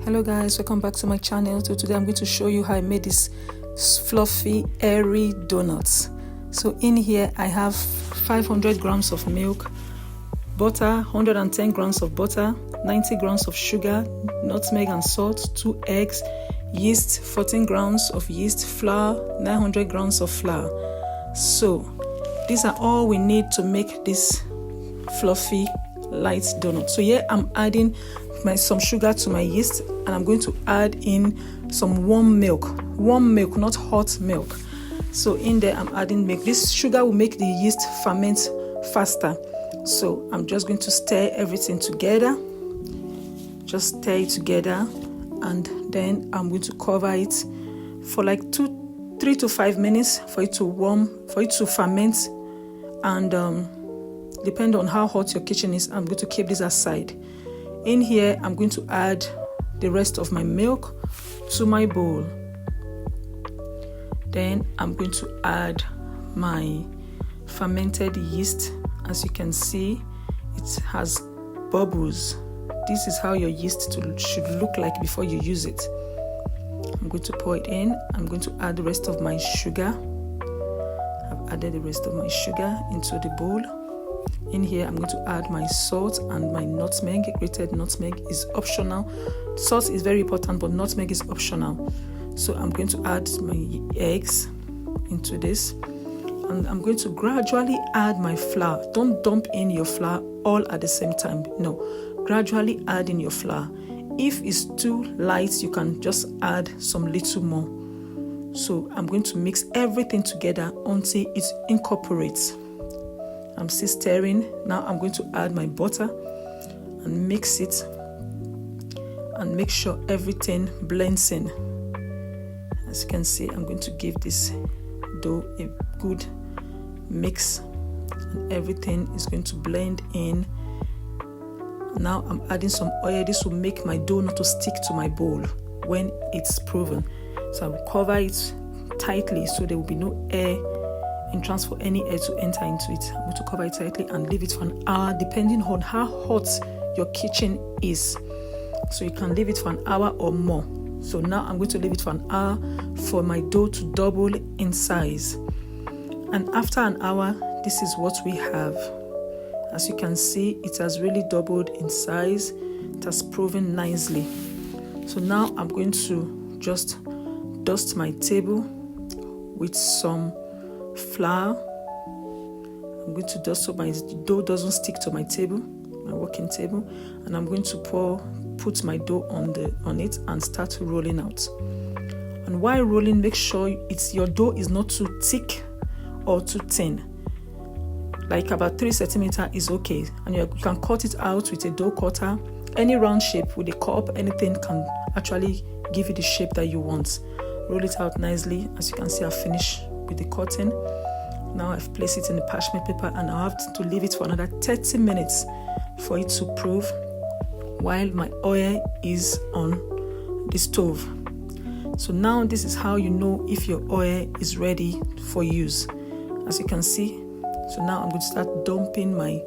Hello guys, welcome back to my channel. So today I'm going to show you how I made this fluffy airy donuts. So in here I have 500 grams of milk, butter 110 grams of butter, 90 grams of sugar, nutmeg and salt, 2 eggs, yeast 14 grams of yeast, flour 900 grams of flour. So these are all we need to make this fluffy light donut. So here I'm adding some sugar to my yeast, and I'm going to add in some warm milk, not hot milk. So in there I'm adding milk. This sugar will make the yeast ferment faster. So I'm just going to stir everything together, just stir it together, and then I'm going to cover it for like 3 to 5 minutes for it to ferment. And depending on how hot your kitchen is, I'm going to keep this aside. In here, I'm going to add the rest of my milk to my bowl. Then I'm going to add my fermented yeast. As you can see, it has bubbles. This is how your yeast should look like before you use it. I'm going to pour it in. I'm going to add the rest of my sugar. I've added the rest of my sugar into the bowl. In here, I'm going to add my salt and my nutmeg. Grated nutmeg is optional. Salt is very important, but nutmeg is optional. So I'm going to add my eggs into this, and I'm going to gradually add my flour. Don't dump in your flour all at the same time. No, gradually add in your flour. If it's too light, you can just add some little more. So I'm going to mix everything together until it incorporates. I'm still stirring. Now I'm going to add my butter and mix it and make sure everything blends in. As you can see, I'm going to give this dough a good mix, and everything is going to blend in. Now I'm adding some oil. This will make my dough not to stick to my bowl when it's proven. So I will cover it tightly so there will be no air entrance for any air to enter into it. I'm going to cover it tightly and leave it for an hour, depending on how hot your kitchen is. So you can leave it for an hour or more. So now I'm going to leave it for an hour for my dough to double in size. And after an hour, this is what we have. As you can see, it has really doubled in size. It has proven nicely. So now I'm going to just dust my table with some flour. I'm going to dust so my dough doesn't stick to my table, my working table, and I'm going to put my dough on it and start rolling out. And while rolling, make sure your dough is not too thick or too thin. Like about 3 centimeters is okay, and you can cut it out with a dough cutter. Any round shape with a cup, anything can actually give you the shape that you want. Roll it out nicely. As you can see, I've finished with the cutting. Now I've placed it in the parchment paper, and I have to leave it for another 30 minutes for it to prove while my oil is on the stove. So now this is how you know if your oil is ready for use. As you can see, so now I'm going to start dumping my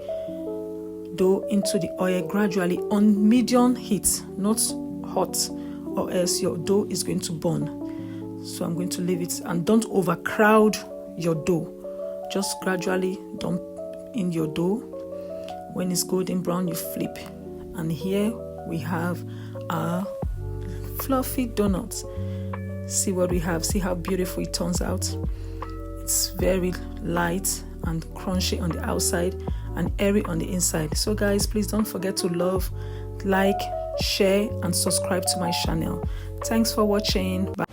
dough into the oil gradually on medium heat, not hot, or else your dough is going to burn. So I'm going to leave it, and don't overcrowd your dough. Just gradually dump in your dough. When it's golden brown, you flip. And here we have our fluffy donuts. See what we have. See how beautiful it turns out. It's very light and crunchy on the outside and airy on the inside. So guys, please don't forget to love, like, share, and subscribe to my channel. Thanks for watching. Bye.